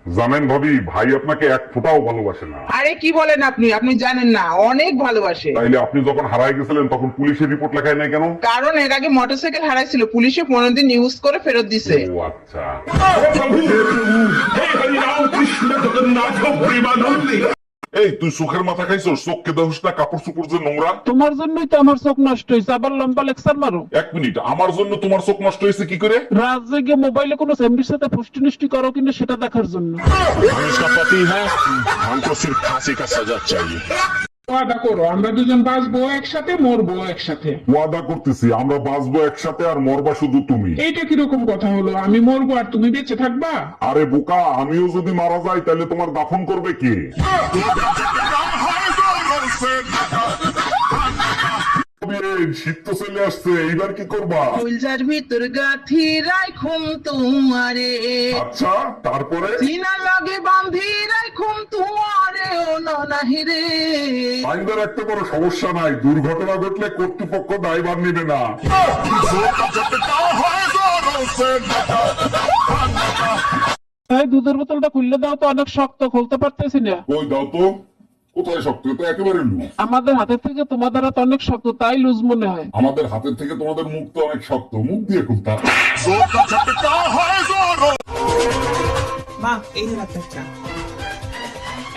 জানেন ভাবি, ভাই আপনাকে এক ফোঁটাও ভালোবাসে না। আরে কি বলেন আপনি? আপনি জানেন না, অনেক ভালোবাসে। তাইলে আপনি যখন হারাই গেছিলেন তখন পুলিশের রিপোর্ট লেখায় নাই কেন? কারণ এর আগে মোটরসাইকেল হারাইছিল, পুলিশে 15 দিন ইউজ করে ফেরত দিছে। ও আচ্ছা। এই তুই চোখের মাথা খাইছস? চোখকে দেহস না কাপড় চোপড় যে নোংরা। তোমার জন্যই তো আমার চোখ নষ্ট হয়েছে, আবার লম্বা লেকচার মারো। এক মিনিট, আমার জন্য তোমার চোখ নষ্ট হয়েছে কি করে? রাত জেগে মোবাইলে কোনো এমবির সাথে পুষ্টি নিষ্টি করো কিনা সেটা দেখার জন্য। हम इसका पति है, हमको सिर्फ फांसी का सजा चाहिए। ওয়াদা করো আমরা দুজন বাঁচবো একসাথে, মরবো একসাথে। ওয়াদা করতেছি আমরা বাঁচবো একসাথে, আর মরবা শুধু তুমি। এইটা কিরকম কথা হলো? আমি মরবো আর তুমি বেঁচে থাকবা? আরে বোকা, আমিও যদি মারা যাই তাহলে তোমার দাফন করবে কে? শীত তো চলে আসছে, এইবার কি করবা? ফুলজার ভিতর গাথি রাইখুম তোমারে, আচ্ছা তারপরে? সিনা লাগে বাঁধি রাইখুম তোমারে, ও ননাহি রে। আইনদার একটা বড় সমস্যা নাই, দুর্ঘটনা ঘটলে কর্তৃপক্ষ দায়ভার নেবে না। এই দুধের বোতলটা খুললে দাও তো, অনেক শক্ত, খুলতে পারতেছি না। ওই দাও তো। কোথায় শক্ত? এটা একেবারে লুজ। আমাদের হাতের থেকে তোমাদের হাত অনেক শক্ত, তাই লুজ মনে হয়। আমাদের হাতের থেকে তোমাদের মুখ তো অনেক শক্ত, মুখ দিয়ে খুলতা। মা, এই যে আপনার চা।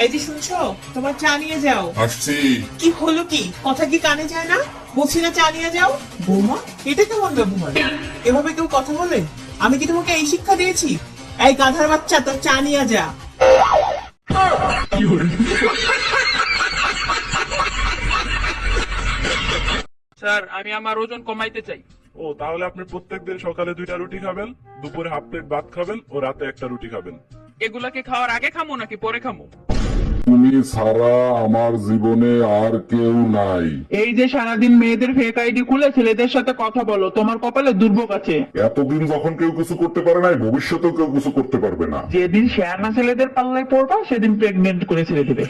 এই যে শুনছো, তোমার চা নিয়ে যাও। আসছি। কি হলো কি? কথা কি কানে যায় না? বলছি না চা নিয়ে যাও। বৌমা, এটা কেমন ব্যবহার? এভাবে কেউ কথা বলে? আমি কি তোমাকে এই শিক্ষা দিয়েছি? এই গাধার বাচ্চা, তোর চা নিয়ে যা। স্যার, আমি আমার ওজন কমাইতে চাই। ও, তাহলে আপনি প্রত্যেকদিন সকালে 2টা রুটি খাবেন, দুপুরে হাফ প্লেট ভাত খাবেন ও রাতে 1টা রুটি খাবেন। এগুলাকে খাওয়ার আগে খামো নাকি পরে খামো? তুমি ছাড়া আমার জীবনে আর কেউ নাই। এই যে সারাদিন মেয়েদের ফেক আইডি খুলে ছেলেদের সাথে কথা বলো, তোমার কপালে দুর্ভোগ আছে। এতদিন যখন কেউ কিছু করতে পারে নাই, ভবিষ্যতেও কেউ কিছু করতে পারবে না। যেদিন শেয়ানা ছেলেদের পাল্লায় পড়বা সেদিন প্রেগনেন্ট করে ছেড়ে দেবে।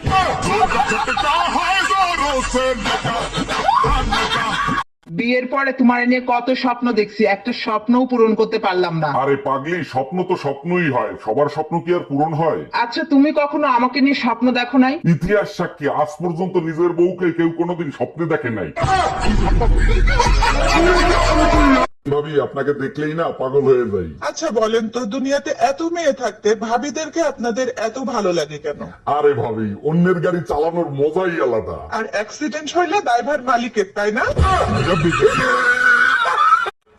বিয়ের পরে তোমার নিয়ে কত স্বপ্ন দেখছি, একটা স্বপ্নও পূরণ করতে পারলাম না। আরে পাগলি, স্বপ্ন তো স্বপ্নই হয়, সবার স্বপ্ন কি আর পূরণ হয়? আচ্ছা, তুমি কখনো আমাকে নিয়ে স্বপ্ন দেখো নাই? ইতিহাস সাক্ষী, আজ পর্যন্ত নিজের বউকে কেউ কোনোদিন স্বপ্নে দেখে নাই। ভাবি, আপনাকে দেখলেই না পাগল হয়ে যাই। আচ্ছা বলেন তো, দুনিয়াতে এত মেয়ে থাকতে ভাবিদেরকে আপনাদের এত ভালো লাগে কেন? আরে ভাবি, অন্যের গাড়ি চালানোর মজাই আলাদা। আর অ্যাক্সিডেন্ট হইলে দায়ভার মালিকের, তাই না?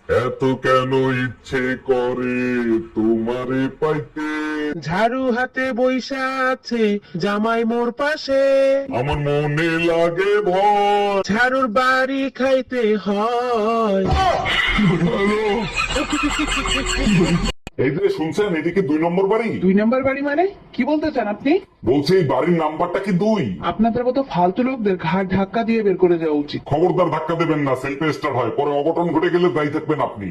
এত কেন ইচ্ছে করে তোমারে পাইতে, ঝাড়ু হাতে বৈশা আছে জামাই মোর পাশে, আমার মনে লাগে ভয়। ঝাড়ুর বাড়ি খাইতে হয়। এই যে শুনছেন, এদিকে 2 নম্বর বাড়ি। 2 নম্বর বাড়ি মানে কি বলতে চান আপনি? বলছে এই বাড়ির নাম্বারটা কি 2? আপনাদের মতো ফালতু লোকদের ঘাট ধাক্কা দিয়ে বের করে দেওয়া উচিত। খবরদার ধাক্কা দেবেন না, সেলফে স্টার্ট হয়, পরে অঘটন ঘটে গেলে দায়ী থাকবেন আপনি।